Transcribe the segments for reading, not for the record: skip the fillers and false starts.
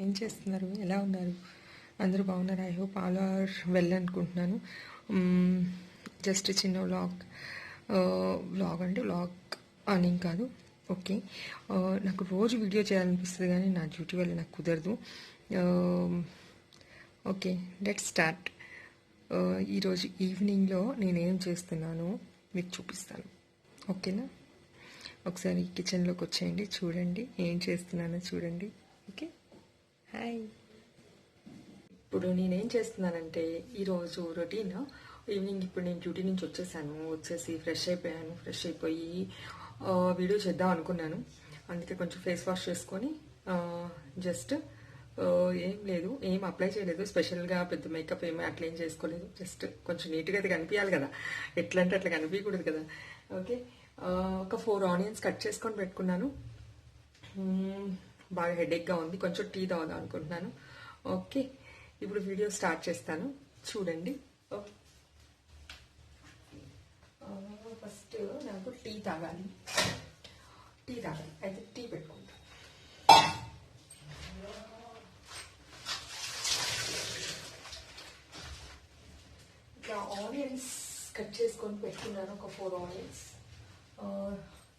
ఏం చేస్తున్నారు? ఎలా ఉన్నారు? అందరూ బాగున్నారు. I hope all are well అనుకుంటున్నాను. జస్ట్ చిన్న వ్లాగ్ అంటే వ్లాగ్ అని కాదు. ఓకే, నాకు రోజు వీడియో చేయాలనిపిస్తుంది కానీ నా డ్యూటీ వల్ల నాకు కుదరదు. Okay, let's start. ఈరోజు ఈవినింగ్లో నేనేం చేస్తున్నానో మీకు చూపిస్తాను. ఓకేనా? ఒకసారి కిచెన్లోకి వచ్చేయండి, చూడండి ఏం చేస్తున్నానో చూడండి. Okay, hi. ఇప్పుడు నేనేం చేస్తున్నానంటే ఈరోజు రొటీన్ ఈవినింగ్. ఇప్పుడు నేను డ్యూటీ నుంచి వచ్చేసి ఫ్రెష్ అయిపోయాను. ఫ్రెష్ అయిపోయి వీడియో చేద్దాం అనుకున్నాను. అందుకే కొంచెం ఫేస్ వాష్ చేసుకొని జస్ట్ ఏం లేదు, ఏం అప్లై చేయలేదు. స్పెషల్గా పెద్ద మేకప్ ఏమీ అట్లా ఏం చేసుకోలేదు. జస్ట్ కొంచెం నీట్గా అయితే కనిపించాలి కదా, ఎట్లా అంటే అట్లా కనిపించకూడదు కదా. ఓకే, ఒక 4 ఆనియన్స్ కట్ చేసుకొని పెట్టుకున్నాను. బాగా హెడేక్గా ఉంది, కొంచెం టీ తాగుదాం అనుకుంటున్నాను. ఓకే, ఇప్పుడు వీడియో స్టార్ట్ చేస్తాను, చూడండి. ఫస్ట్ నాకు టీ తాగాలి అయితే టీ పెట్టుకుంటాను. ఇట్లా ఆనియన్స్ కట్ చేసుకొని పెట్టుకున్నాను, ఒక 4 ఆనియన్స్.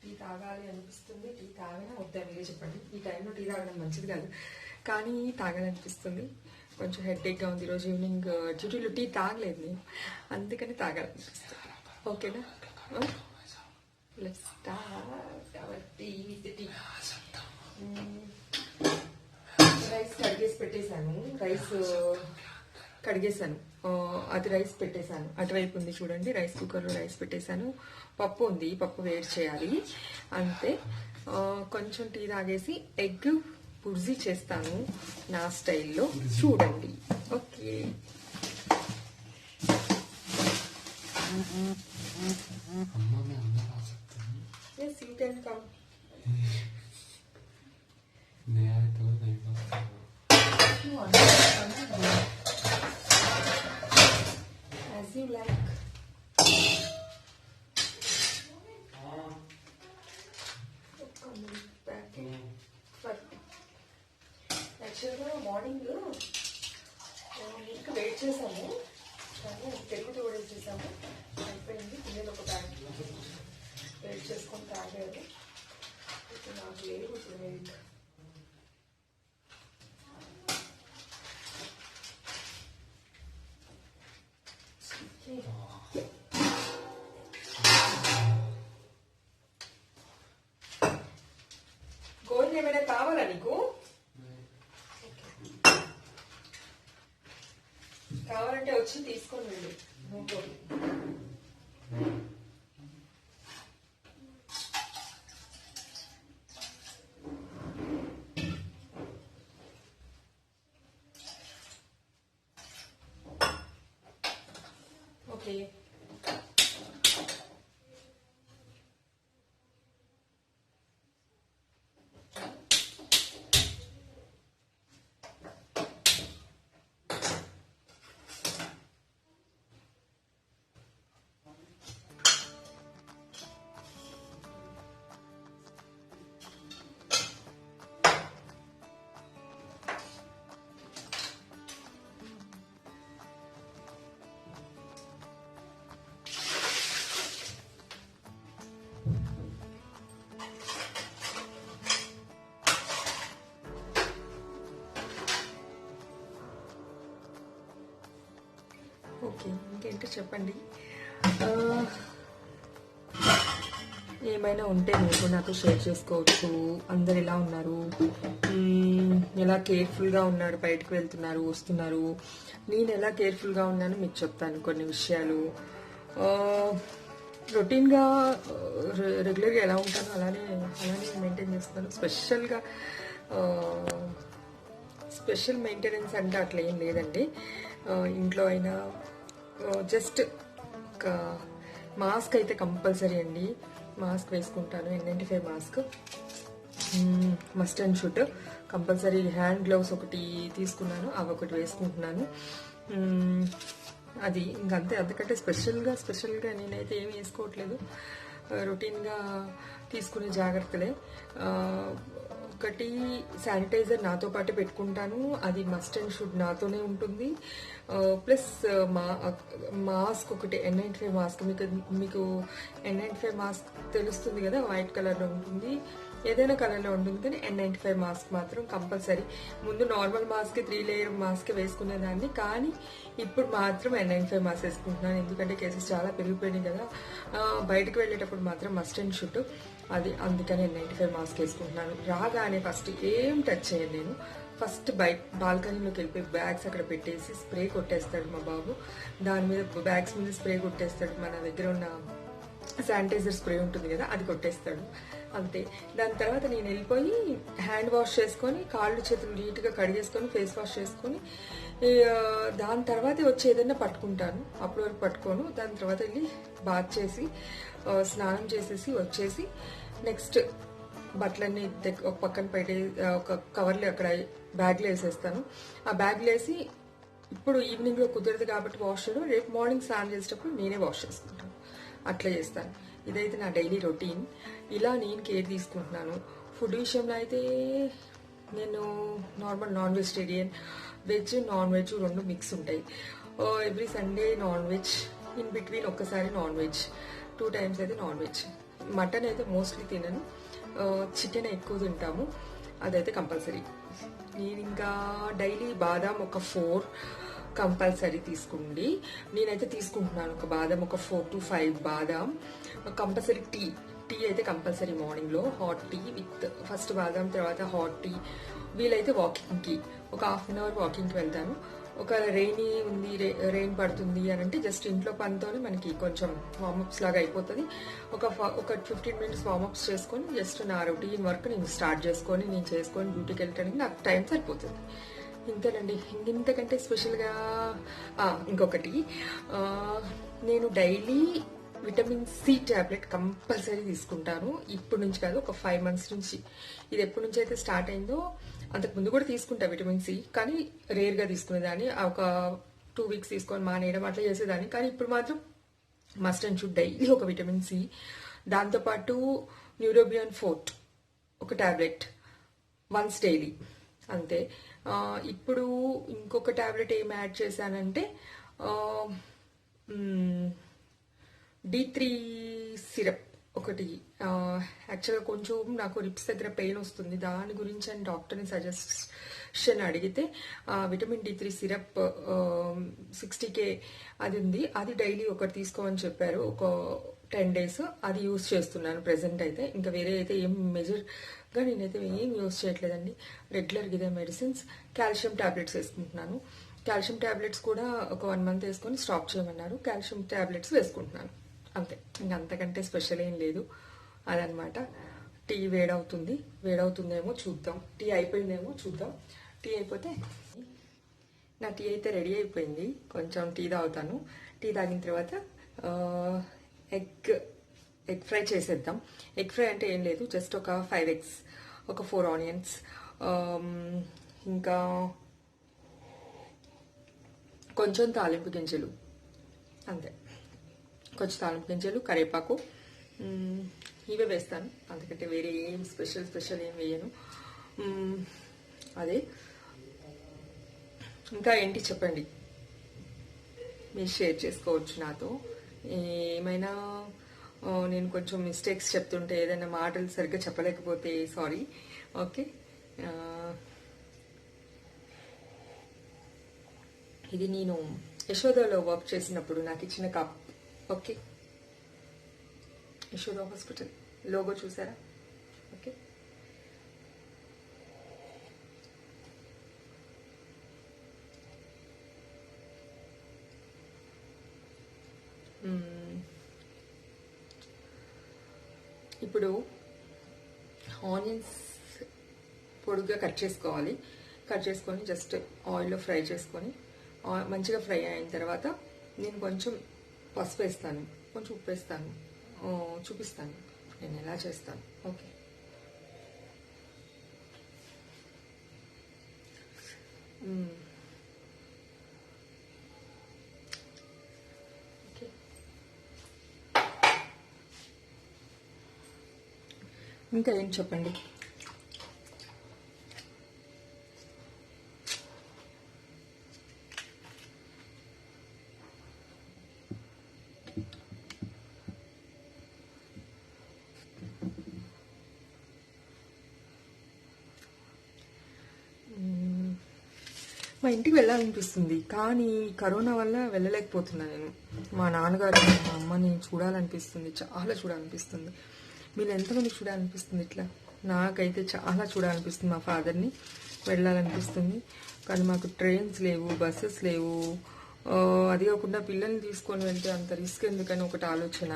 టీ తాగాలి అనిపిస్తుంది. టీ తాగినా వద్దా మీరే చెప్పండి. ఈ టైంలో టీ తాగడం మంచిది కాదు, కానీ తాగాలనిపిస్తుంది. కొంచెం హెడేక్గా ఉంది. ఈరోజు ఈవినింగ్ డ్యూటీలో టీ తాగలేదు నేను, అందుకని తాగాలనిపిస్తుంది. ఓకేనా? Let's start our tea with tea. Rice కడిగేసాను. అది రైస్ పెట్టేశాను. అటువైపు ఉంది చూడండి, రైస్ కుక్కర్లో రైస్ పెట్టేశాను. పప్పు ఉంది, పప్పు వేడి చేయాలి అంతే. కొంచెం టీ తాగేసి ఎగ్ బుర్జీ చేస్తాను నా స్టైల్లో, చూడండి. Okay, yes you can come. As you like. యాక్చువల్గా మార్నింగ్ మిల్క్ వెయిట్ చేసాము, కానీ పెరుగు తోడేసి చేసాము. అయిపోయింది. పిల్లలు ఒక బ్యాగ్ వెయిట్ చేసుకొని తాగారు. ఇప్పుడు నాకు లేదు మిల్క్. గోధుమ ఏమైనా కావాలా నీకు? కావాలంటే వచ్చి తీసుకొని వెళ్ళు. ఓకే, ఓకే, ఇంకేంటో చెప్పండి. ఏమైనా ఉంటే మీరు నాకు షేర్ చేసుకోవచ్చు. అందరు ఎలా ఉన్నారు, ఎలా కేర్ఫుల్గా ఉన్నారు, బయటకు వెళ్తున్నారు వస్తున్నారు, నేను ఎలా కేర్ఫుల్గా ఉన్నాను మీకు చెప్తాను కొన్ని విషయాలు. రొటీన్గా రెగ్యులర్గా ఎలా ఉంటానో అలానే మెయింటైన్ చేస్తున్నాను. స్పెషల్ మెయింటెనెన్స్ అంటే అట్లా ఏం లేదండి. ఇంట్లో అయినా జస్ట్ ఒక మాస్క్ అయితే కంపల్సరీ అండి. మాస్క్ వేసుకుంటాను, N95 mask, must and should compulsory. Hand gloves ఒకటి తీసుకున్నాను, అవి ఒకటి వేసుకుంటున్నాను. అది ఇంకంతే. అందుకంటే స్పెషల్గా నేనైతే ఏమి వేసుకోవట్లేదు. రొటీన్గా తీసుకునే జాగ్రత్తలే. ఒకటి శానిటైజర్ నాతో పాటు పెట్టుకుంటాను, అది మస్ట్ అండ్ షుడ్ నాతోనే ఉంటుంది. ప్లస్ మాస్క్ ఒకటి N95 మాస్క్, మీకు N95 మాస్క్ తెలుస్తుంది కదా, వైట్ కలర్లో ఉంటుంది, ఏదైనా కలర్లో ఉంటుంది, కానీ N95 మాస్క్ మాత్రం కంపల్సరీ. ముందు నార్మల్ మాస్క్ 3 లేయర్ మాస్క్ వేసుకునేదాన్ని, కానీ ఇప్పుడు మాత్రం N95 మాస్క్ వేసుకుంటున్నాను, ఎందుకంటే కేసెస్ చాలా పెరిగిపోయినాయి కదా. బయటకు వెళ్ళేటప్పుడు మాత్రం మస్ట్ అండ్ షుడ్ అది, అందుకని N95 మాస్క్ వేసుకుంటున్నాను. రాగానే ఫస్ట్ ఏం టచ్ చేయను నేను, ఫస్ట్ బాల్కనీలోకి వెళ్ళిపోయి బ్యాగ్స్ అక్కడ పెట్టేసి స్ప్రే కొట్టేస్తాడు మా బాబు, దాని మీద బ్యాగ్స్ మీద స్ప్రే కొట్టేస్తాడు, మన దగ్గర ఉన్న శానిటైజర్ స్ప్రే ఉంటుంది కదా అది కొట్టేస్తాడు, అంతే. దాని తర్వాత నేను వెళ్ళిపోయి హ్యాండ్ వాష్ చేసుకొని, కాళ్ళు చేతులు నీట్గా కడిగేసుకొని, ఫేస్ వాష్ చేసుకొని, దాని తర్వాత వచ్చి ఏదైనా పట్టుకుంటాను, అప్పటి వరకు పట్టుకోను. దాని తర్వాత వెళ్ళి బాత్ చేసి స్నానం చేసేసి వచ్చేసి నెక్స్ట్ బట్టలన్నీ ఒక పక్కన పెట్టి ఒక కవర్లో అక్కడ బ్యాగ్లో వేసేస్తాను. ఆ బ్యాగ్లో వేసి ఇప్పుడు ఈవినింగ్లో కుదరదు కాబట్టి వాష్ చేయడం, రేపు మార్నింగ్ స్నానం చేసేటప్పుడు నేనే వాష్ చేసుకుంటాను, అట్లా చేస్తాను. ఇదైతే నా డైలీ రొటీన్. ఇలా నేను కేర్ తీసుకుంటున్నాను. ఫుడ్ విషయంలో అయితే నేను normal non vegetarian, veg non veg రెండు మిక్స్ ఉంటాయి. Every Sunday non veg, in between ఒక్కసారి నాన్ వెజ్, 2 times అయితే నాన్ వెజ్. మటన్ అయితే మోస్ట్లీ తినను, చికెన్ ఎక్కువ తింటాము, అదైతే కంపల్సరీ. నేను ఇంకా డైలీ బాదాం ఒక 4 కంపల్సరీ తీసుకోండి. నేనైతే తీసుకుంటున్నాను ఒక బాదం, ఒక 4 to 5 బాదం కంపల్సరీ. టీ అయితే కంపల్సరీ మార్నింగ్లో, హాట్ టీ విత్ ఫస్ట్ బాదం, తర్వాత హాట్ టీ. వీలైతే వాకింగ్కి ఒక 1/2 hour వాకింగ్కి వెళ్తాను. ఒక రెయినీ ఉంది, రెయిన్ పడుతుంది అని అంటే జస్ట్ ఇంట్లో పనితోనే మనకి కొంచెం వార్మప్స్ లాగా అయిపోతుంది. ఒక 15 minutes వార్మప్స్ చేసుకొని జస్ట్ నా రొటీన్ వర్క్ నేను స్టార్ట్ చేసుకొని డ్యూటీకి వెళ్ళటానికి నాకు టైం సరిపోతుంది. ఇంతేనండి, ఇంతకంటే స్పెషల్గా ఇంకొకటి, నేను daily vitamin C tablet compulsory తీసుకుంటాను. ఇప్పటి నుంచి కాదు, ఒక 5 months నుంచి. ఇది ఎప్పటి నుంచి అయితే స్టార్ట్ అయిందో అంతకుముందు కూడా తీసుకుంటా విటమిన్ సి, కానీ రేర్గా తీసుకునేదాన్ని. ఒక 2 weeks తీసుకొని మానేయడం అట్లా చేసేదాన్ని, కానీ ఇప్పుడు మాత్రం మస్ట్ అండ్ షుడ్ డైలీ ఒక విటమిన్ సి. దాంతోపాటు న్యూరోబియాన్ ఫోర్ట్ ఒక టాబ్లెట్ వన్స్ డైలీ, అంతే. ఇప్పుడు ఇంకొక టాబ్లెట్ ఏం యాడ్ చేశానంటే D3 సిరప్ ఒకటి. యాక్చువల్గా కొంచెం నాకు రిప్స్ దగ్గర పెయిన్ వస్తుంది, దాని గురించి అని డాక్టర్ని సజెషన్ అడిగితే విటమిన్ D3 సిరప్ 60K అది ఉంది, అది డైలీ ఒకటి తీసుకోమని చెప్పారు. ఒక 10 days అది యూస్ చేస్తున్నాను ప్రెసెంట్ అయితే. ఇంకా వేరే అయితే ఏం మెజర్గా నేనైతే ఏం యూస్ చేయట్లేదండి, రెగ్యులర్గా ఇదే మెడిసిన్స్. కాల్షియం టాబ్లెట్స్ వేసుకుంటున్నాను. కాల్షియం టాబ్లెట్స్ కూడా ఒక 1 month వేసుకొని స్టాప్ చేయమన్నారు. కాల్షియం టాబ్లెట్స్ వేసుకుంటున్నాను, అంతే. ఇంకా అంతకంటే స్పెషల్ ఏం లేదు, అదనమాట. టీ వేడవుతుందేమో చూద్దాం, టీ అయిపోయిందేమో చూద్దాం. టీ అయిపోతే నా టీ అయితే రెడీ అయిపోయింది, కొంచెం టీ తాగుతాను. టీ తాగిన తర్వాత ఎగ్ ఫ్రై చేసేద్దాం. ఎగ్ ఫ్రై అంటే ఏం లేదు, జస్ట్ ఒక 5 eggs, ఒక 4 onions, ఇంకా కొంచెం తాలింపు గింజలు, అంతే. కొంచెం తాలింపు గింజలు, కరివేపాకు, ఇవే వేస్తాను, అందుకంటే వేరే ఏం స్పెషల్ ఏం వేయను. అదే. ఇంకా ఏంటి చెప్పండి, మీరు షేర్ చేసుకోవచ్చు నాతో. ఏమైనా నేను కొంచెం మిస్టేక్స్ చెప్తుంటే, ఏదైనా మాటలు సరిగ్గా చెప్పలేకపోతే సారీ, ఓకే. ఇది నేను యశోదలో వర్క్ చేసినప్పుడు నాకు ఇచ్చిన cup, okay. Yashoda hospital logo చూసారా, ఓకే. ఇప్పుడు ఆనియన్స్ పొడుగ్గా కట్ చేసుకోవాలి. కట్ చేసుకొని జస్ట్ ఆయిల్లో ఫ్రై చేసుకొని, మంచిగా ఫ్రై అయిన తర్వాత నేను కొంచెం పసుపు వేస్తాను, కొంచెం ఉప్పు వేస్తాను, చూపిస్తాను నేను ఎలా చేస్తాను, ఓకే. ఇంకా ఏం చెప్పండి. మా ఇంటికి వెళ్ళాలనిపిస్తుంది, కానీ కరోనా వల్ల వెళ్ళలేకపోతున్నా నేను. మా నాన్నగారు మా అమ్మని చూడాలనిపిస్తుంది, చాలా చూడాలనిపిస్తుంది. మీరు ఎంతమందికి చూడాలనిపిస్తుంది ఇట్లా? నాకైతే చాలా చూడాలనిపిస్తుంది మా ఫాదర్ని, వెళ్ళాలనిపిస్తుంది. కానీ మాకు ట్రైన్స్ లేవు, బస్సెస్ లేవు. అది కాకుండా పిల్లల్ని తీసుకొని వెళ్తే అంత రిస్క్ ఎందుకని ఒకటి ఆలోచన.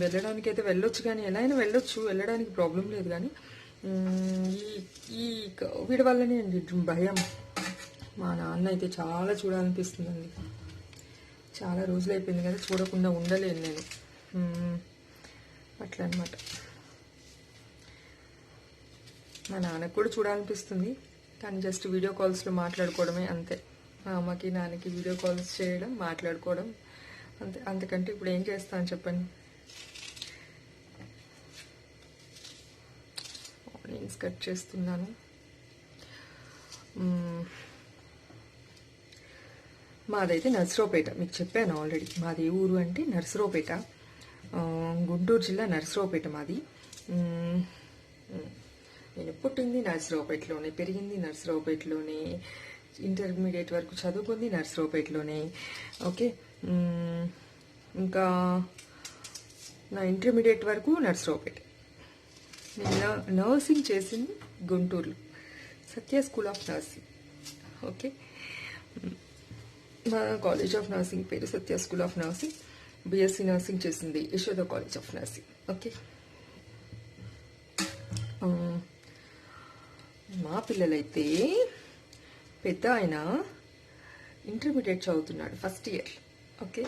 వెళ్ళడానికి అయితే వెళ్ళొచ్చు, కానీ ఎలా అయినా వెళ్ళొచ్చు, వెళ్ళడానికి ప్రాబ్లం లేదు. కానీ ఈ ఈ కోవిడ్ వల్లనే అండి భయం. మా నాన్న అయితే చాలా చూడాలనిపిస్తుందండి. చాలా రోజులు అయిపోయింది కదా, చూడకుండా ఉండలేను నేను. అట్లా అనమాట. మా నాన్నకు కూడా చూడాలనిపిస్తుంది, కానీ జస్ట్ వీడియో కాల్స్లో మాట్లాడుకోవడమే అంతే. మా అమ్మకి నాన్నకి వీడియో కాల్స్ చేయడం, మాట్లాడుకోవడం అంతే. అంతకంటే ఇప్పుడు ఏం చేస్తాను చెప్పండి. ఆనియన్స్ కట్ చేస్తున్నాను. మాదైతే నర్సరావుపేట, మీకు చెప్పాను ఆల్రెడీ. మాది ఏ ఊరు అంటే నర్సరావుపేట, గుంటూరు జిల్లా నర్సరావుపేట మాది. నేను పుట్టింది నర్సరావుపేటలోనే, పెరిగింది నర్సరావుపేటలోనే, ఇంటర్మీడియట్ వరకు చదువుకుంది నర్సరావుపేటలోనే. ఓకే, ఇంకా నా ఇంటర్మీడియట్ వరకు నర్సరావుపేట. నేను నర్సింగ్ చేసింది గుంటూరులో, Satya school of nursing. Okay, మా కాలేజ్ ఆఫ్ నర్సింగ్ పేరు Satya school of nursing. BSc nursing చేసింది Yashoda college of nursing. Okay, మా పిల్లలైతే పెద్ద ఆయన ఇంటర్మీడియట్ చదువుతున్నాడు, ఫస్ట్ ఇయర్. ఓకే,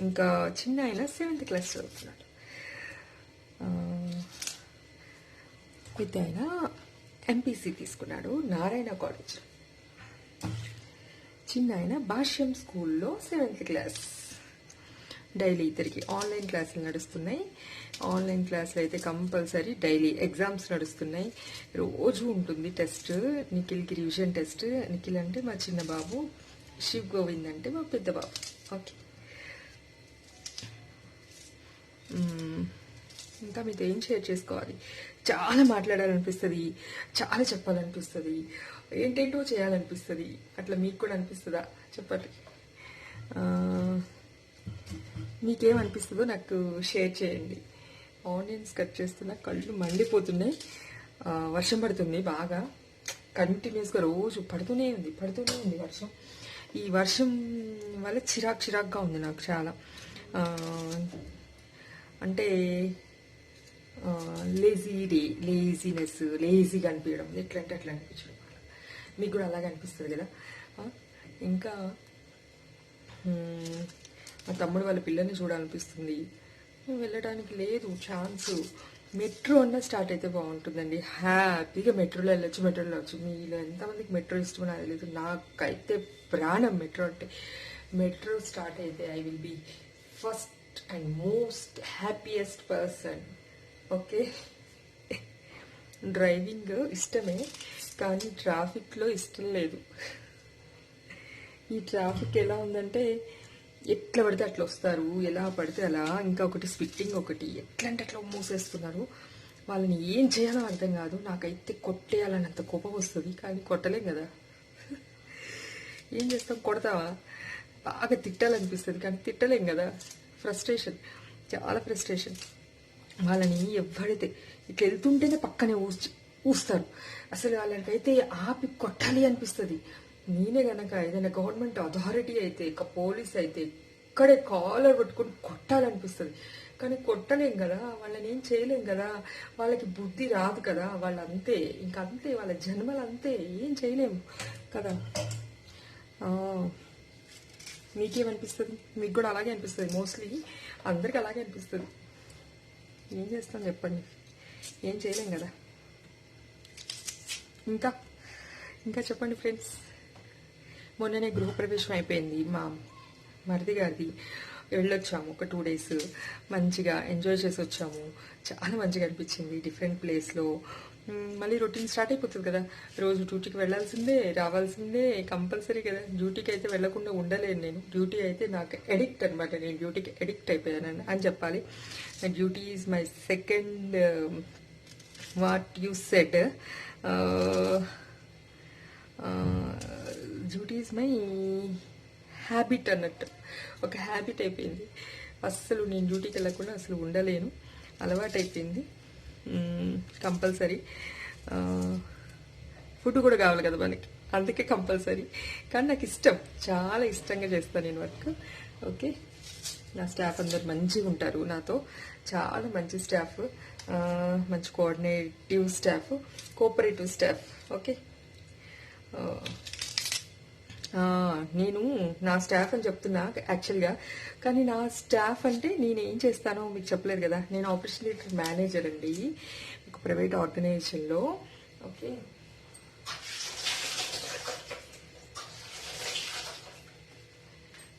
ఇంకా చిన్న ఆయన 7th క్లాస్ చదువుతున్నాడు. పెద్ద ఆయన ఎంపీసీ తీసుకున్నాడు నారాయణ కాలేజ్. చిన్న ఆయన భాష్యం స్కూల్లో 7th క్లాస్. డైలీ ఇద్దరికి ఆన్లైన్ క్లాసులు నడుస్తున్నాయి. ఆన్లైన్ క్లాసులు అయితే కంపల్సరీ డైలీ ఎగ్జామ్స్ నడుస్తున్నాయి. రోజు ఉంటుంది టెస్ట్. నిఖిల్కి రివిజన్ టెస్ట్. నిఖిల్ అంటే మా చిన్న బాబు, శివ్ గోవింద్ అంటే మా పెద్ద బాబు. ఓకే, ఇంకా మీతో ఏం షేర్ చేసుకోవాలి. చాలా మాట్లాడాలనిపిస్తుంది, చాలా చెప్పాలనిపిస్తుంది, ఏంటేంటో చేయాలనిపిస్తుంది. అట్లా మీకు కూడా అనిపిస్తుందా చెప్పండి. మీకేమనిపిస్తుందో నాకు షేర్ చేయండి. ఆనియన్స్ కట్ చేస్తున్నా, కళ్ళు మండిపోతున్నాయి. వర్షం పడుతుంది బాగా, కంటిన్యూస్గా రోజు పడుతూనే ఉంది వర్షం. ఈ వర్షం వల్ల చిరాగ్గా ఉంది నాకు చాలా. అంటే లేజీగా అనిపించడం, ఎట్లంటే అట్లా అనిపించడం. మీకు కూడా అలాగే అనిపిస్తుంది కదా. ఇంకా మా తమ్ముడు వాళ్ళ పిల్లల్ని చూడాలనిపిస్తుంది. వెళ్ళడానికి లేదు ఛాన్స్. మెట్రో అన్న స్టార్ట్ అయితే బాగుంటుందండి, హ్యాపీగా మెట్రోలో వెళ్ళొచ్చు. మీలో ఎంతమందికి మెట్రో ఇష్టమో నాకు తెలియదు, నాకైతే ప్రాణం మెట్రో అంటే. మెట్రో స్టార్ట్ అయితే I will be first and most happiest person. Okay, driving ఇష్టమే, కానీ ట్రాఫిక్లో ఇష్టం లేదు. ఈ ట్రాఫిక్ ఎలా ఉందంటే ఎట్లా పడితే అట్లా వస్తారు, ఎలా పడితే అలా. ఇంకా ఒకటి స్పిట్టింగ్, ఒకటి ఎట్లా అంటే అట్లా మూసేస్తున్నారు. వాళ్ళని ఏం చేయాలో అర్థం కాదు. నాకైతే కొట్టేయాలని అంత కోపం వస్తుంది, కానీ కొట్టలేం కదా. ఏం చేస్తాం, కొడతావా? బాగా తిట్టాలనిపిస్తుంది, కానీ తిట్టలేం కదా. ఫ్రస్ట్రేషన్, చాలా ఫ్రస్ట్రేషన్. వాళ్ళని ఎవరైతే ఇట్లా వెళ్తుంటేనే పక్కనే ఊస్తారు. అసలు వాళ్ళకైతే ఆపి కొట్టాలి అనిపిస్తుంది. నేనే గనక ఏదైనా గవర్నమెంట్ అథారిటీ అయితే, ఇక పోలీస్ అయితే, ఇక్కడే కాలర్ పట్టుకొని కొట్టాలనిపిస్తుంది, కానీ కొట్టలేం కదా. వాళ్ళని ఏం చేయలేం కదా, వాళ్ళకి బుద్ధి రాదు కదా. వాళ్ళంతే, ఇంకంతే, వాళ్ళ జన్మలు అంతే, ఏం చేయలేము కదా. మీకేమనిపిస్తుంది? మీకు కూడా అలాగే అనిపిస్తుంది, మోస్ట్లీ అందరికి అలాగే అనిపిస్తుంది. ఏం చేస్తాం చెప్పండి, ఏం చేయలేం కదా. ఇంకా చెప్పండి ఫ్రెండ్స్. మొన్ననే గృహప్రవేశం అయిపోయింది మా మరిది గారిది. వెళ్ళొచ్చాము ఒక 2 days, మంచిగా ఎంజాయ్ చేసి వచ్చాము. చాలా మంచిగా అనిపించింది, డిఫరెంట్ ప్లేస్లో. మళ్ళీ రొటీన్ స్టార్ట్ అయిపోతుంది కదా, రోజు డ్యూటీకి వెళ్ళాల్సిందే, రావాల్సిందే, కంపల్సరీ కదా. డ్యూటీకి అయితే వెళ్ళకుండా ఉండలేను నేను. డ్యూటీ అయితే నాకు ఎడిక్ట్ అనమాట, నేను డ్యూటీకి ఎడిక్ట్ అయిపోయాను అని చెప్పాలి. Duty is my second, what you said, is my habit అన్నట్టు, ఒక హ్యాబిట్ అయిపోయింది. అస్సలు నేను డ్యూటీకి వెళ్ళకుండా అసలు ఉండలేను, అలవాటు అయిపోయింది. కంపల్సరీ ఫుడ్ కూడా కావాలి కదా మనకి, అందుకే కంపల్సరీ. కానీ నాకు ఇష్టం, చాలా ఇష్టంగా చేస్తాను నేను వర్క్. ఓకే, నా స్టాఫ్ అందరు మంచిగా ఉంటారు నాతో, చాలా మంచి స్టాఫ్, మంచి coordinative staff, cooperative staff. Okay, నేను నా స్టాఫ్ అని చెప్తున్నా యాక్చువల్గా, కానీ నా స్టాఫ్ అంటే నేను ఏం చేస్తానో మీకు చెప్పలేదు కదా. నేను ఆపరేషన్ థియేటర్ మేనేజర్ అండి ఒక ప్రైవేట్ ఆర్గనైజేషన్లో. ఓకే,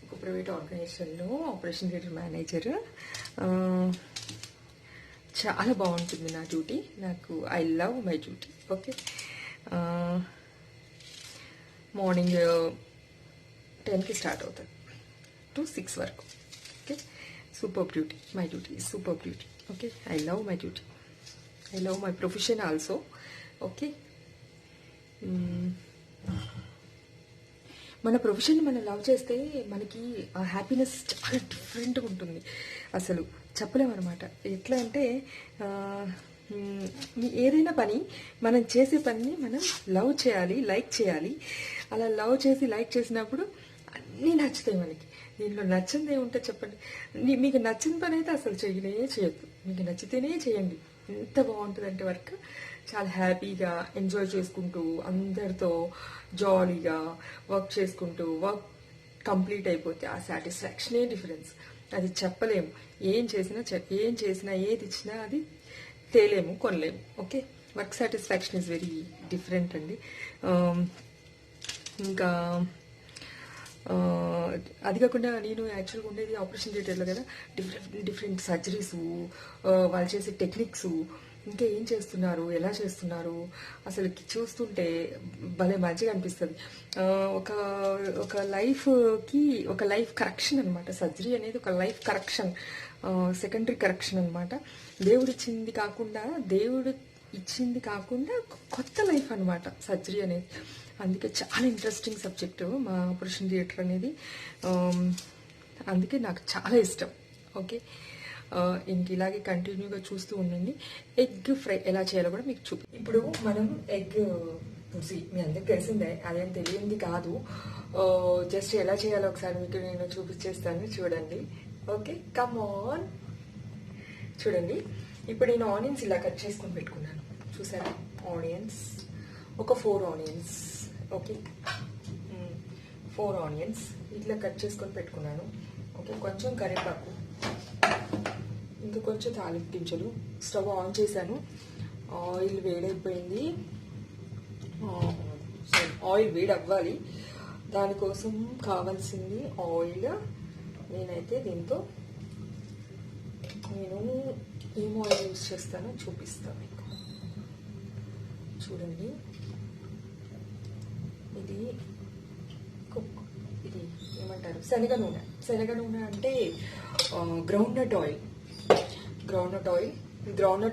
ఒక ప్రైవేట్ ఆర్గనైజేషన్లో ఆపరేషన్ థియేటర్ మేనేజర్. చాలా బాగుంటుంది నా డ్యూటీ, నాకు I love my duty. Okay, morning 10కి స్టార్ట్ అవుతుంది టు 6 వరకు. Okay, super duty, my duty is super duty. Okay, I love my duty, I love my profession also. Okay, మన profession మనం love చేస్తే మనకి ఆ హ్యాపీనెస్ చాలా డిఫరెంట్గా ఉంటుంది, అసలు చెప్పలేమన్నమాట. ఎట్లా అంటే ఏదైనా పని, మనం చేసే పనిని మనం లవ్ చేయాలి, లైక్ చేయాలి. అలా లవ్ చేసి లైక్ చేసినప్పుడు అన్నీ నచ్చుతాయి మనకి. దీంట్లో నచ్చింది ఏముంటే చెప్పండి. మీకు నచ్చిన పని అయితే అసలు చేయొద్దు, మీకు నచ్చితేనే చేయండి. ఎంత బాగుంటుందంటే వర్క్, చాలా హ్యాపీగా ఎంజాయ్ చేసుకుంటూ అందరితో జాలీగా వర్క్ చేసుకుంటూ వర్క్ కంప్లీట్ అయిపోతే ఆ సాటిస్ఫాక్షనే డిఫరెన్స్. అది చెప్పలేము, ఏం చేసినా ఏది ఇచ్చినా అది తేలేము, కొనలేము. Okay, work satisfaction is very different అండి. ఇంకా అది కాకుండా నేను యాక్చువల్గా ఉండేది ఆపరేషన్ థియేటర్లో కదా, డిఫరెంట్ సర్జరీస్, వాళ్ళు చేసే టెక్నిక్స్, ఇంకా ఏం చేస్తున్నారు, ఎలా చేస్తున్నారు, అసలు చూస్తుంటే భలే మంచిగా అనిపిస్తుంది. ఒక లైఫ్కి ఒక లైఫ్ కరెక్షన్ అనమాట. సర్జరీ అనేది ఒక లైఫ్ కరెక్షన్, సెకండరీ కరెక్షన్ అనమాట. దేవుడు ఇచ్చింది కాకుండా కొత్త లైఫ్ అనమాట సర్జరీ అనేది. అందుకే చాలా ఇంట్రెస్టింగ్ సబ్జెక్టు మా ఆపరేషన్ థియేటర్ అనేది, అందుకే నాకు చాలా ఇష్టం. ఓకే, ఇంక ఇలాగే కంటిన్యూగా చూస్తూ ఉండండి. ఎగ్ ఫ్రై ఎలా చేయాలో కూడా మీకు ఇప్పుడు మనం ఎగ్ పుసి మీ అందరికి తెలిసిందే, అదేం తెలియంది కాదు. జస్ట్ ఎలా చేయాలో ఒకసారి మీకు నేను చూపించేస్తాను, చూడండి. ఓకే, కమ్ ఆన్, చూడండి. ఇప్పుడు నేను ఆనియన్స్ ఇలా కట్ చేసుకొని పెట్టుకున్నాను, చూసారా? ఆనియన్స్ ఒక 4 ఆనియన్స్. ఓకే, 4 ఆనియన్స్ ఇట్లా కట్ చేసుకొని పెట్టుకున్నాను. ఓకే, కొంచెం కరివేపాకు, ఇంకా కొంచెం తాలింపు గింజలు. స్టవ్ ఆన్ చేశాను, ఆయిల్ వేడైపోయింది. ఆయిల్ వేడి అవ్వాలి, దానికోసం కావాల్సింది ఆయిల్. నేనైతే దీంతో నేను ఏం ఆయిల్ యూజ్ చేస్తానో చూపిస్తాను మీకు, చూడండి. ఇది ఏమంటారు, శనగ నూనె అంటే గ్రౌండ్నట్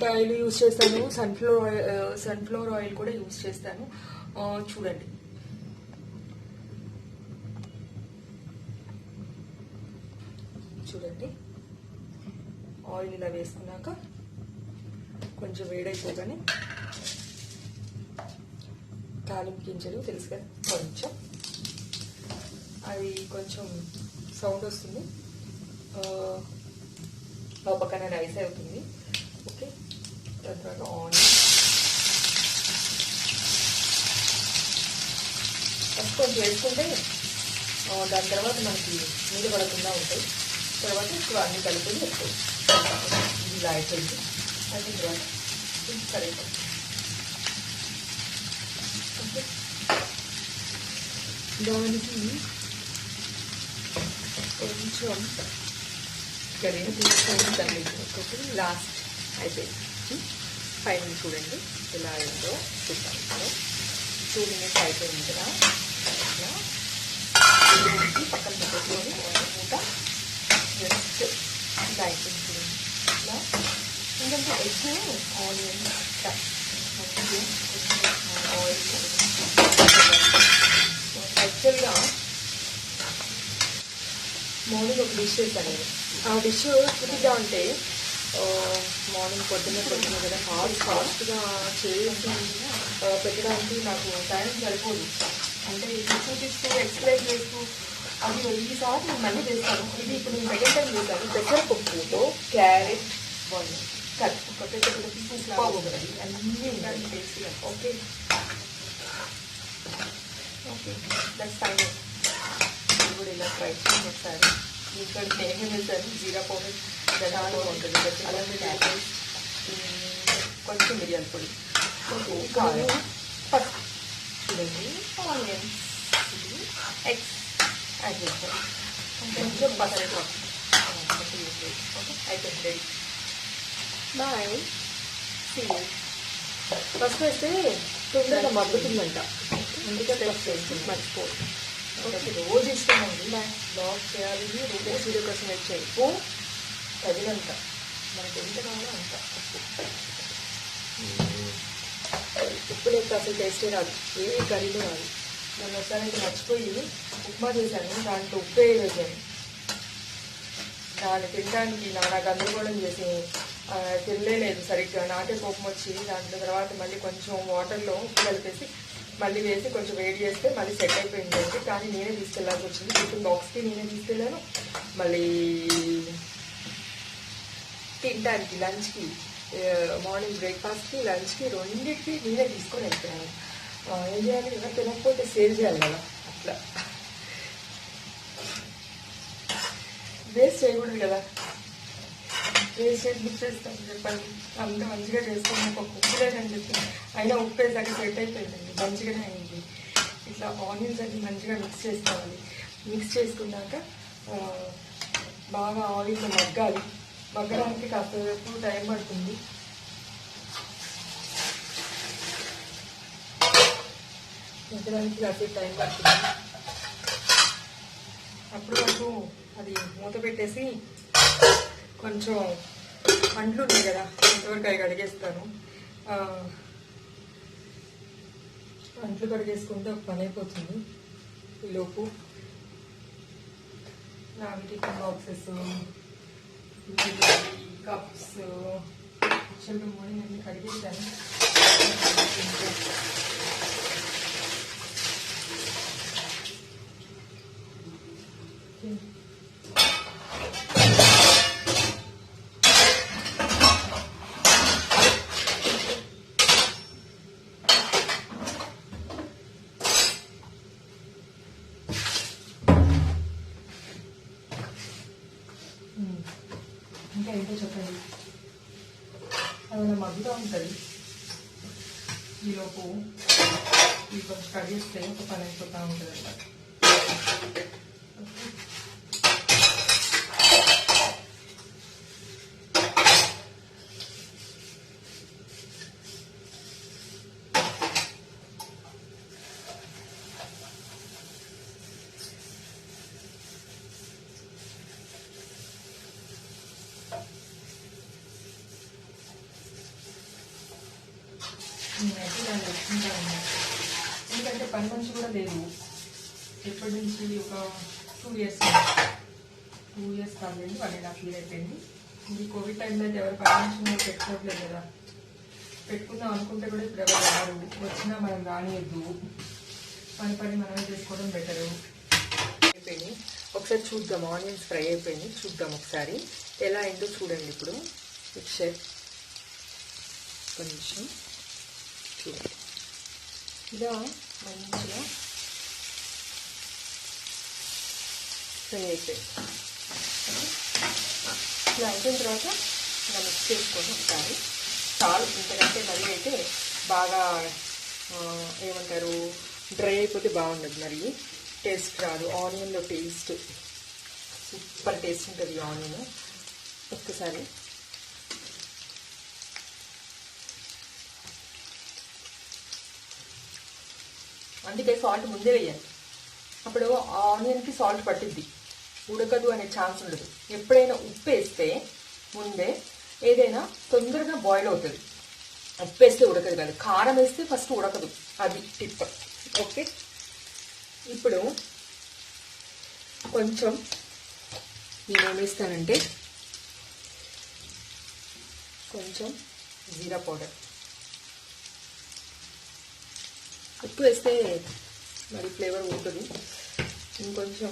ఆయిల్ యూజ్ చేస్తాను. సన్ఫ్లవర్ ఆయిల్ కూడా యూజ్ చేస్తాను. చూడండి, ఆయిల్ ఇలా వేసుకున్నాక కొంచెం వేడైపోగానే తాలింపు గింజలు తెలుసు కదా, కొంచెం అది కొంచెం సౌండ్ వస్తుంది, ఒక పక్కన రైస్ అవుతుంది. ఓకే, దాని తర్వాత ఆనియన్ ఫస్ట్ కొంచెం వేసుకుంటే దాని తర్వాత మనకి మీద పడకుండా ఉంటాయి. తర్వాత ఇప్పుడు అన్ని కలుపుకొని వేసుకోవచ్చు. ఇది ఇలా అయిపోయింది, అది తర్వాత కరివేపాకు. ఓకే, దానికి కొంచెం కర్రీని తీసుకొని తల్లించుకోవాలి. లాస్ట్ అయిపోయింది, ఫైనల్ చూడండి ఎలా అయిందో చూద్దాం. 2 minutes అయిపోయింది కదా, ఇట్లా పక్కన పెట్టుకొని పూట జస్ట్ ఇలా అయిపోయింది చూడండి. ఇట్లా ఎందుకంటే ఎగ్ ఆనియన్ ఆయిల్ యాక్చువల్గా మార్నింగ్ ఒక డిష్ చేశాను నేను. ఆ డిష్ చూపిద్దాం అంటే మార్నింగ్ పొద్దున్న కదా ఫాస్ట్గా చేసి పెట్టడానికి నాకు టైం సరిపోదు. అంటే ఇది చూపిస్తూ ఎక్స్ప్లెయిన్ చేస్తూ అది ఈసారి నేను మళ్ళీ చేస్తాను. ఇది ఇప్పుడు నేను సెకండ్ టైం చేశాను. పెసరపప్పుతో క్యారెట్ కట్ ఒక పెద్ద పెద్ద పీసెస్ బాగుంటుంది అన్నీ ఉండాలి టేస్టీగా. Okay okay that's fine. ఇది కూడా ఇలా ట్రై చేసి ఒకసారి. ఇంకా నేనే వేసాను జీరా పౌడర్ ధనాలు ఉంటుంది, అల్లం వెల్లుల్లి, కొంచెం మిరియాల పొడి, కారం, పసుపు, చూడండి ఆనియన్స్, ఎగ్స్ యాడ్ చేస్తాను, కొంచెం బటర్ ఓకే అయిపోయింది రెడీ. బాయ్. ఫస్ట్ వేస్తే తొందరగా మగ్గుతుందంట, అందుకే ఫస్ట్ వేసి మర్చిపోదు. రోజు ఇష్టం ఉంది బ్లాగ్ చేయాలి, రోజు వీడియో కోసం వెయిట్ చేయకు. తగినంత మనకు ఎంత కావాలో అంత ఉప్పు లేక అసలు టేస్టే రాదు, ఏ కర్రీలో రాదు. మొన్న ఒకసారి అయితే మర్చిపోయి ఉప్మా చేశాను, దాంట్లో ఉప్పే వేసాను. దాన్ని తినడానికి నానా గందరగోళం చేసి తినలేదు సరిగ్గా. నాకే కోపం వచ్చి దాంట్లో తర్వాత మళ్ళీ కొంచెం వాటర్లో ఉప్పు కలిపేసి మళ్ళీ వేసి కొంచెం వేడి చేస్తే మళ్ళీ సెట్ అయిపోయింది అంటే. కానీ నేనే తీసుకెళ్ళాల్సి వచ్చింది, టిఫిన్ బాక్స్కి నేనే తీసుకెళ్ళాను, మళ్ళీ తినడానికి లంచ్కి, మార్నింగ్ బ్రేక్ఫాస్ట్కి లంచ్కి రెండింటికి నేనే తీసుకొని వెళ్తున్నాను. ఏం చేయాలి, ఎవరు తినకపోతే సేవ్ చేయాలి కదా, అట్లా వేస్ట్ చేయకూడదు కదా. వేస్ట్ చేసి బుక్ చేస్తాను చెప్పండి, అంత మంచిగా చేసుకోండి. ఒక ఉప్పు లేదని చెప్పి అయినా ఉప్పు వేసాక సెట్ అయిపోయిందండి, మంచిగానే అయింది. ఇట్లా ఆనియన్స్ అన్ని మంచిగా మిక్స్ చేసుకోవాలి. మిక్స్ చేసుకున్నాక బాగా ఆయిల్లో మగ్గాలి. మగ్గడానికి కాస్త ఎక్కువ టైం పడుతుంది. మగ్గడానికి కాసేపు టైం పడుతుంది. అప్పుడు వరకు అది మూత పెట్టేసి కొంచెం అంట్లు ఉన్నాయి కదా అంతవరకు అవి కడిగేస్తాను. అంట్లు కడిగేసుకుంటే ఒక పని అయిపోతుంది. ఈలోపు నావి tiffin boxes, cups, kitchen morning అన్ని కడిగేసాను. ఇంకా ఏంటో చెప్పండి, ఏమైనా మగ్గుతూ ఉంటుంది. ఈలోపు ఈ కొంచెం కడిగేస్తే ఒక పని అయిపోతూ ఉంటుంది అన్నమాట. నేనైతే దాన్ని తెచ్చుకుంటాను, ఎందుకంటే పని మనిషి కూడా లేదు. ఎప్పటి నుంచి ఒక 2 years కాలేదు, 1.5 years అయిపోయింది. ఈ కోవిడ్ టైంలో అయితే ఎవరు పని మనిషిని పెట్టుకోవట్లేదు కదా. పెట్టుకుందాం అనుకుంటే కూడా ఇప్పుడు ఎవరు రారు, వచ్చినా మనం రానియద్దు. పని మనమే చేసుకోవడం బెటరు. అయిపోయింది, ఒకసారి చూద్దాం. ఆనియన్స్ ఫ్రై అయిపోయింది, చూద్దాం ఒకసారి ఎలా అయిందో చూడండి. ఇప్పుడు మిక్చర్ కొంచెం చూడండి, ఇలా మంచిగా ఫ్రై అయిపోయింది. ఇలా అయిపోయిన తర్వాత ఇలా మిక్స్ చేసుకొని ఒకసారి చాలు. ఇంతకంటే మరీ అయితే బాగా ఏమంటారు డ్రై అయిపోతే బాగుండదు, మరి టేస్ట్ రాదు. ఆనియన్లో టేస్ట్ సూపర్ టేస్ట్ ఉంటుంది ఆనియన్. ఒక్కసారి అందుకే సాల్ట్ ముందే వేయాలి, అప్పుడు ఆనియన్కి సాల్ట్ పట్టిద్ది, ఉడకదు అనే ఛాన్స్ ఉండదు. ఎప్పుడైనా ఉప్పు వేస్తే ముందే ఏదైనా తొందరగా బాయిల్ అవుతుంది. ఉప్పు వేస్తే ఉడకదు కాదు, కారం వేస్తే ఫస్ట్ ఉడకదు, అది టిప్. ఓకే, ఇప్పుడు కొంచెం నేనేం వేస్తానంటే కొంచెం జీరా పౌడర్, ఎక్కువ వేస్తే మరి ఫ్లేవర్ ఉంటుంది. ఇంకొంచెం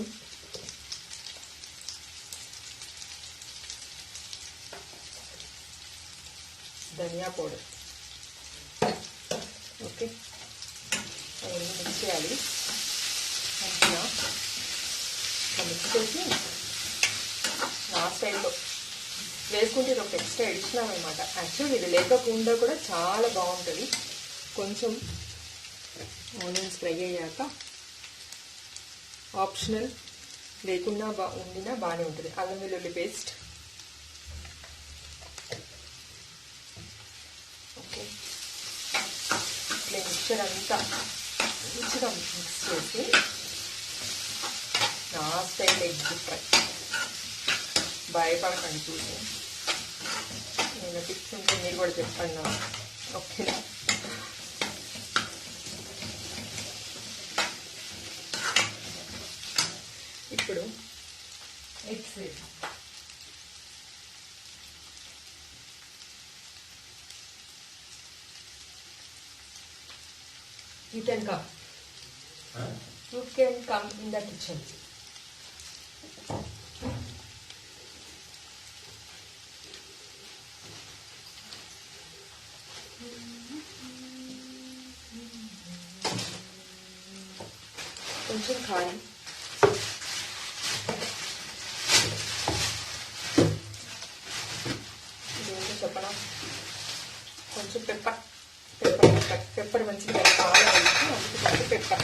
ధనియా పౌడర్. ఓకే, అవన్నీ మిక్స్ చేయాలి. మంచిగా మిక్స్ చేసి నా స్టైల్లో వేసుకుంటే ఇది ఒక ఎక్స్ట్రా ఎడిషనల్ అనమాట. యాక్చువల్లీ ఇది లేకుండా కూడా చాలా బాగుంటుంది. కొంచెం ఆనియన్స్ ఫ్రై అయ్యాక ఆప్షనల్, లేకుండా ఉండినా బాగానే ఉంటుంది. అల్లం వెల్లుల్లి పేస్ట్. ఓకే, ఇట్లా మిక్చర్ అంతా మంచిగా మిక్స్ చేసి నా స్టైల్ ఎగ్ ఫ్రై. భయపడకండి చూసి, నేను టిప్స్ ఉంటే మీరు కూడా చెప్పండి నాకు. ఓకేనా? ఇప్పుడు ఎగ్స్ వేసి you can come. You can come in the kitchen. కొంచెం కారం, ఇదేంటో చెప్పనా, కొంచెం పెప్పర్ మంచిగా చాలా వేసి అందుకు పెప్పర్.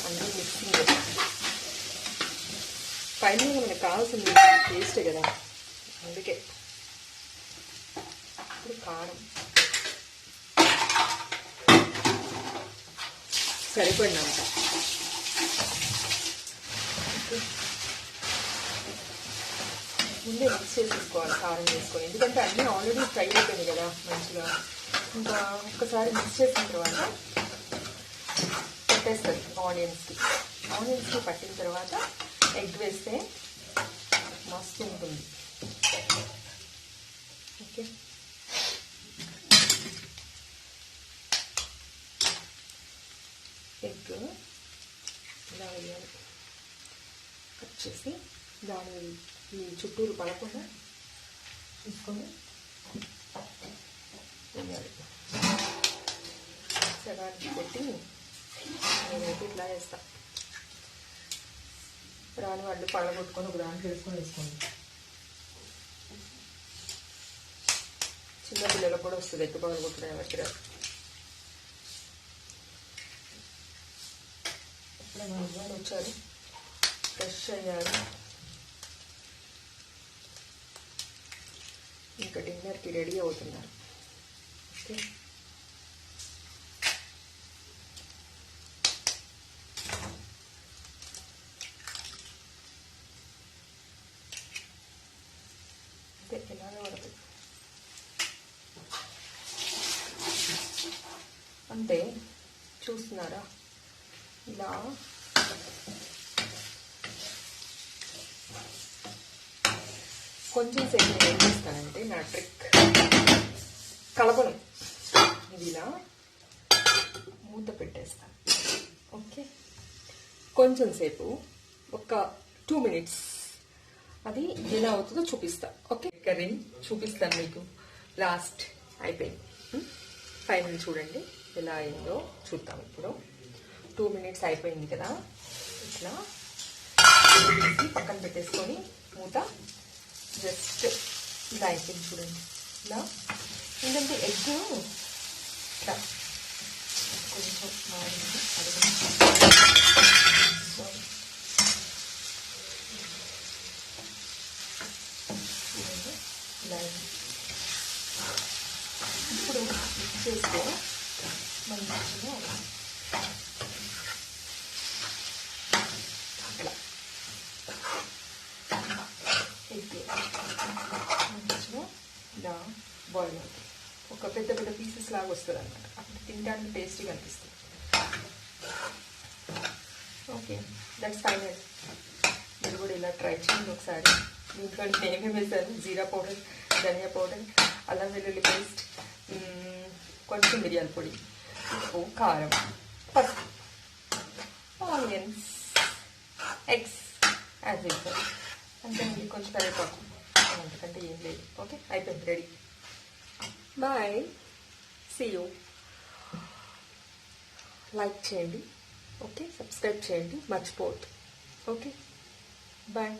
అన్నీ మిక్సింగ్. ఫైనల్గా మనకు కావాల్సింది టేస్ట్ కదా, అందుకే. ఇప్పుడు కారం సరిపడినంత. ముందే మిక్స్ చేసేసుకోవాలి కారం వేసుకొని, ఎందుకంటే అన్నీ ఆల్రెడీ ఫ్రై అయిపోయింది కదా మంచిగా. ఇంకా ఒక్కసారి మిక్స్ చేసిన తర్వాత పట్టేస్తుంది ఆనియన్స్కి పట్టిన తర్వాత ఎగ్ వేస్తే మస్తు ఉంటుంది. ఓకే, ఎగ్ ఇలా వేయాలి. కట్ చేసి దాని ఈ చుట్టూరు పడకుండా తీసుకొని వేయాలి. సగానికి పెట్టి నేనైతే ఇట్లా వేస్తా. రాని వాళ్ళు పడగొట్టుకొని ఒక దాంట్లో వేసుకోండి. చిన్నపిల్లలకు కూడా వస్తుంది ఎగ్గు పగలగొట్టడం, ఎవరికి రాదు. ఇప్పుడు మా హస్బెండ్ వచ్చారు, ఫ్రెష్ అయ్యారు. ఇంకా డిన్నర్కి రెడీ అవుతున్నారు. ఓకే, అంటే ఎలాగ పడదు అంటే చూస్తున్నారా, ఇలా కొంచెం సేపు నేను ఏం చేస్తానంటే, నా ట్రిక్ కలపను, ఇది ఇలా మూత పెట్టేస్తాను. ఓకే, కొంచెం సేపు ఒక 2 minutes అది ఎలా అవుతుందో చూపిస్తా. ఓకే, కర్రీ చూపిస్తాను మీకు. లాస్ట్ అయిపోయింది, ఫైనల్ చూడండి ఎలా అయిందో చూద్దాం. ఇప్పుడు 2 minutes అయిపోయింది కదా, ఇట్లా పక్కన పెట్టేసుకొని మూత జస్ట్ ఇలా అయిపోయింది చూడండి. ఇలా ఏంటంటే ఎగ్ ఇట్లా కొంచెం మారింది, అది ఇలా ఇప్పుడు మిక్స్ చేస్తే మంచిగా ఇలా ఎగ్ మంచిగా ఇలా బాయిల్ అవుతుంది. ఒక పెద్ద పెద్ద పీసెస్ లాగా వస్తుంది అనమాట, అప్పుడు తినడానికి టేస్టీగా అనిపిస్తుంది. Okay, that's final. మీరు కూడా ఇలా ట్రై చేయండి ఒకసారి. దీంట్లో నేనేమేమి వేసాను: జీరా పౌడర్, ధనియా పౌడర్, అల్లం వెల్లుల్లి పేస్ట్, కొంచెం మిరియాల పొడి, ఉప్పు, కారం, పసుపు, ఆనియన్స్, ఎగ్స్ యాజ్ యూజువల్. అంతేనండి, కొంచెం కరివేపాకు, అంతకంటే ఏం లేదు. ఓకే, అయిపోయింది, ready. Bye, see you. Like చేయండి, ఓకే, సబ్స్క్రైబ్ చేయండి, మర్చిపోవద్దు. Okay, bye.